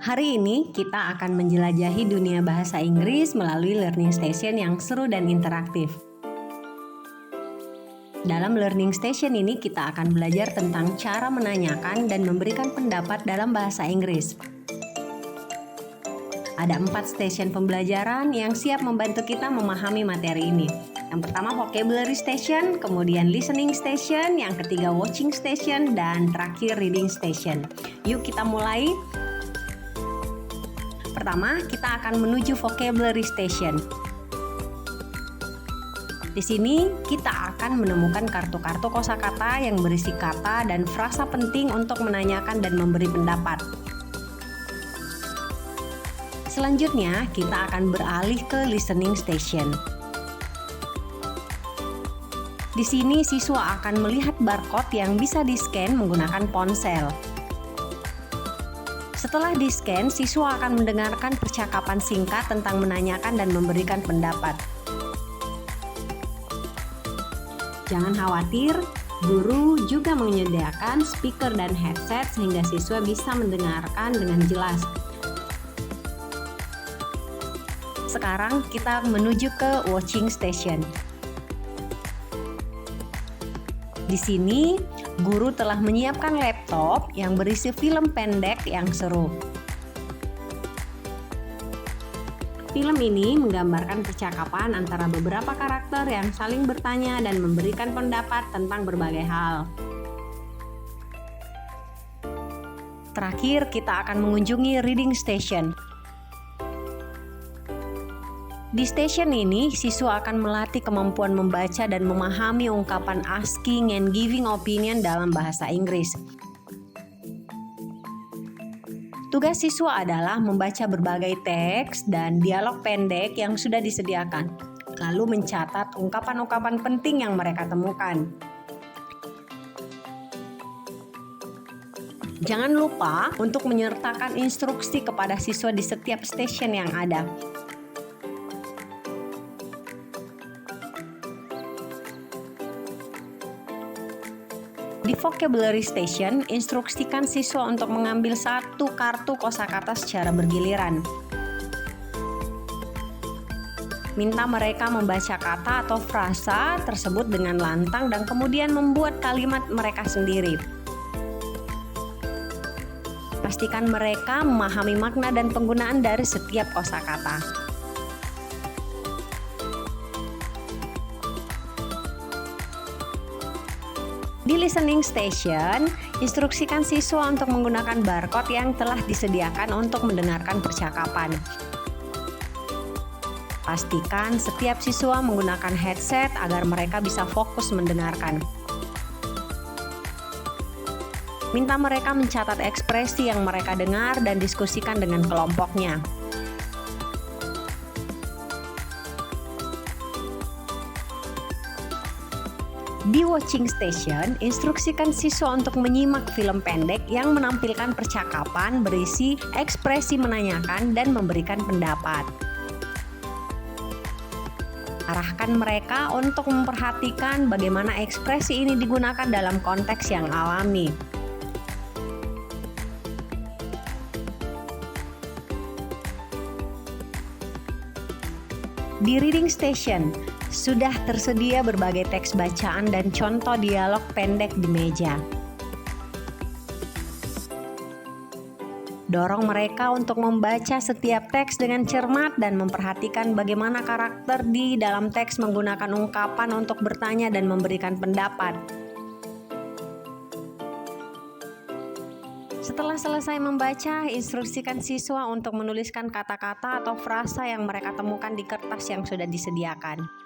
Hari ini kita akan menjelajahi dunia bahasa Inggris melalui Learning Station yang seru dan interaktif. Dalam Learning Station ini kita akan belajar tentang cara menanyakan dan memberikan pendapat dalam bahasa Inggris. Ada 4 station pembelajaran yang siap membantu kita memahami materi ini. Yang pertama Vocabulary Station, kemudian Listening Station, yang ketiga Watching Station, dan terakhir Reading Station. Yuk kita mulai. Pertama, kita akan menuju Vocabulary Station. Di sini kita akan menemukan kartu-kartu kosakata yang berisi kata dan frasa penting untuk menanyakan dan memberi pendapat. Selanjutnya, kita akan beralih ke Listening Station. Di sini siswa akan melihat barcode yang bisa di-scan menggunakan ponsel. Setelah di-scan, siswa akan mendengarkan percakapan singkat tentang menanyakan dan memberikan pendapat. Jangan khawatir, guru juga menyediakan speaker dan headset sehingga siswa bisa mendengarkan dengan jelas. Sekarang kita menuju ke Watching Station. Di sini, guru telah menyiapkan laptop yang berisi film pendek yang seru. Film ini menggambarkan percakapan antara beberapa karakter yang saling bertanya dan memberikan pendapat tentang berbagai hal. Terakhir, kita akan mengunjungi Reading Station. Di station ini, siswa akan melatih kemampuan membaca dan memahami ungkapan asking and giving opinion dalam bahasa Inggris. Tugas siswa adalah membaca berbagai teks dan dialog pendek yang sudah disediakan, lalu mencatat ungkapan-ungkapan penting yang mereka temukan. Jangan lupa untuk menyertakan instruksi kepada siswa di setiap station yang ada. Di Vocabulary Station, instruksikan siswa untuk mengambil satu kartu kosakata secara bergiliran. Minta mereka membaca kata atau frasa tersebut dengan lantang dan kemudian membuat kalimat mereka sendiri. Pastikan mereka memahami makna dan penggunaan dari setiap kosakata. Di Listening Station, instruksikan siswa untuk menggunakan barcode yang telah disediakan untuk mendengarkan percakapan. Pastikan setiap siswa menggunakan headset agar mereka bisa fokus mendengarkan. Minta mereka mencatat ekspresi yang mereka dengar dan diskusikan dengan kelompoknya. Di Watching Station, instruksikan siswa untuk menyimak film pendek yang menampilkan percakapan berisi ekspresi menanyakan dan memberikan pendapat. Arahkan mereka untuk memperhatikan bagaimana ekspresi ini digunakan dalam konteks yang alami. Di Reading Station, sudah tersedia berbagai teks bacaan dan contoh dialog pendek di meja. Dorong mereka untuk membaca setiap teks dengan cermat dan memperhatikan bagaimana karakter di dalam teks menggunakan ungkapan untuk bertanya dan memberikan pendapat. Setelah selesai membaca, instruksikan siswa untuk menuliskan kata-kata atau frasa yang mereka temukan di kertas yang sudah disediakan.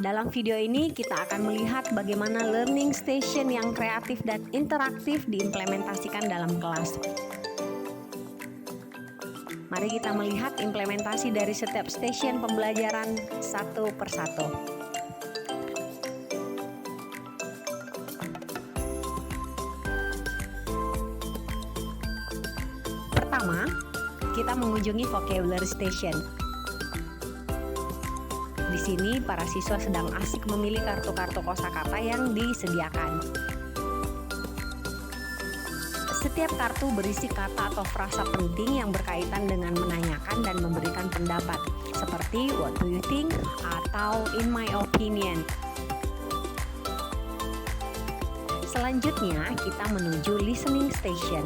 Dalam video ini kita akan melihat bagaimana Learning Station yang kreatif dan interaktif diimplementasikan dalam kelas. Mari kita melihat implementasi dari setiap station pembelajaran satu persatu. Pertama, kita mengunjungi Vocabulary Station. Di sini para siswa sedang asik memilih kartu-kartu kosakata yang disediakan. Setiap kartu berisi kata atau frasa penting yang berkaitan dengan menanyakan dan memberikan pendapat, seperti what do you think atau in my opinion. Selanjutnya kita menuju listening station.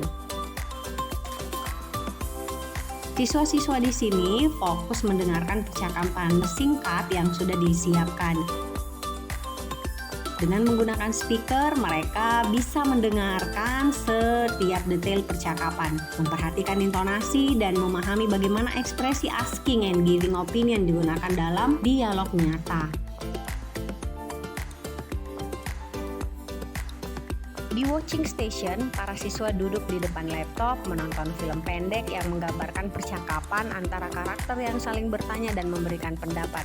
Siswa-siswa di sini fokus mendengarkan percakapan singkat yang sudah disiapkan. Dengan menggunakan speaker, mereka bisa mendengarkan setiap detail percakapan, memperhatikan intonasi, dan memahami bagaimana ekspresi asking and giving opinion digunakan dalam dialog nyata. Di watching station, para siswa duduk di depan laptop menonton film pendek yang menggambarkan percakapan antara karakter yang saling bertanya dan memberikan pendapat.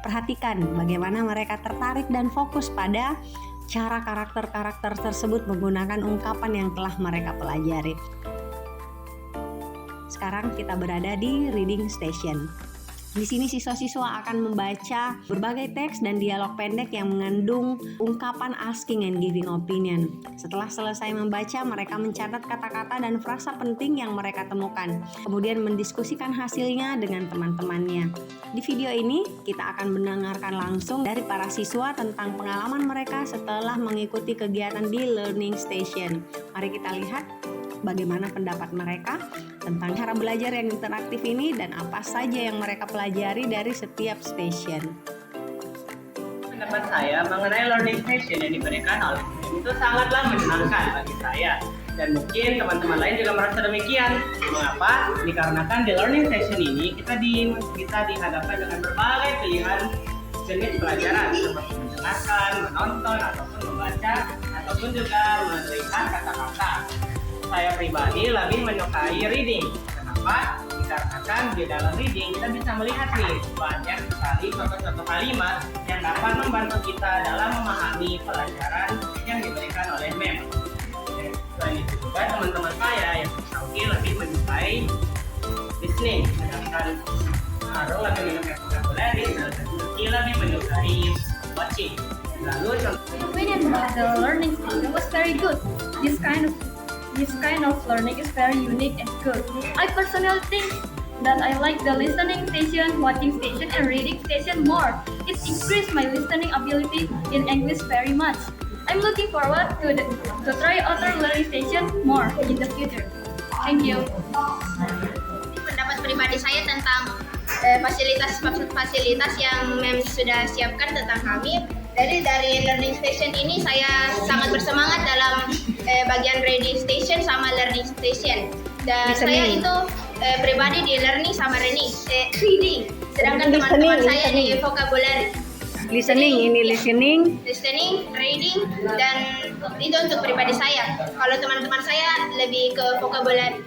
Perhatikan bagaimana mereka tertarik dan fokus pada cara karakter-karakter tersebut menggunakan ungkapan yang telah mereka pelajari. Sekarang kita berada di reading station. Di sini siswa-siswa akan membaca berbagai teks dan dialog pendek yang mengandung ungkapan asking and giving opinion. Setelah selesai membaca, mereka mencatat kata-kata dan frasa penting yang mereka temukan, kemudian mendiskusikan hasilnya dengan teman-temannya. Di video ini, kita akan mendengarkan langsung dari para siswa tentang pengalaman mereka setelah mengikuti kegiatan di Learning Station. Mari kita lihat bagaimana pendapat mereka tentang cara belajar yang interaktif ini dan apa saja yang mereka pelajari dari setiap station. Pendapat saya mengenai learning station yang diberikan oleh BEM itu sangatlah menyenangkan bagi saya, dan mungkin teman-teman lain juga merasa demikian. Mengapa? Dikarenakan di learning station ini kita dihadapkan dengan berbagai pilihan jenis pelajaran seperti mendengarkan, menonton, ataupun membaca, ataupun juga melihat kata-kata. Saya pribadi lebih menyukai reading. Kenapa? Dikarenakan di dalam reading kita bisa melihat nih banyak sekali contoh-contoh kalimat yang dapat membantu kita dalam memahami pelajaran yang diberikan oleh MEM. Selain itu juga teman-teman saya yang lebih menyukai listening, sedangkan Arung lebih menyukai vocabulary, dan lebih menyukai watching. Lalu My opinion about the learning station was very good. This kind of learning is very unique and good. I personally think that I like the listening station, watching station, and reading station more. It increased my listening ability in English very much. I'm looking forward to try other learning station more in the future. Thank you. Pendapat pribadi saya tentang fasilitas yang MEM sudah siapkan tentang kami. Dari learning station ini saya sangat bersemangat dalam bagian reading station sama learning station. Dan saya itu pribadi di learning sama reading, sedangkan teman-teman saya di vocabulary. Listening, Reading, dan itu untuk pribadi saya. Kalau teman-teman saya lebih ke vocabulary.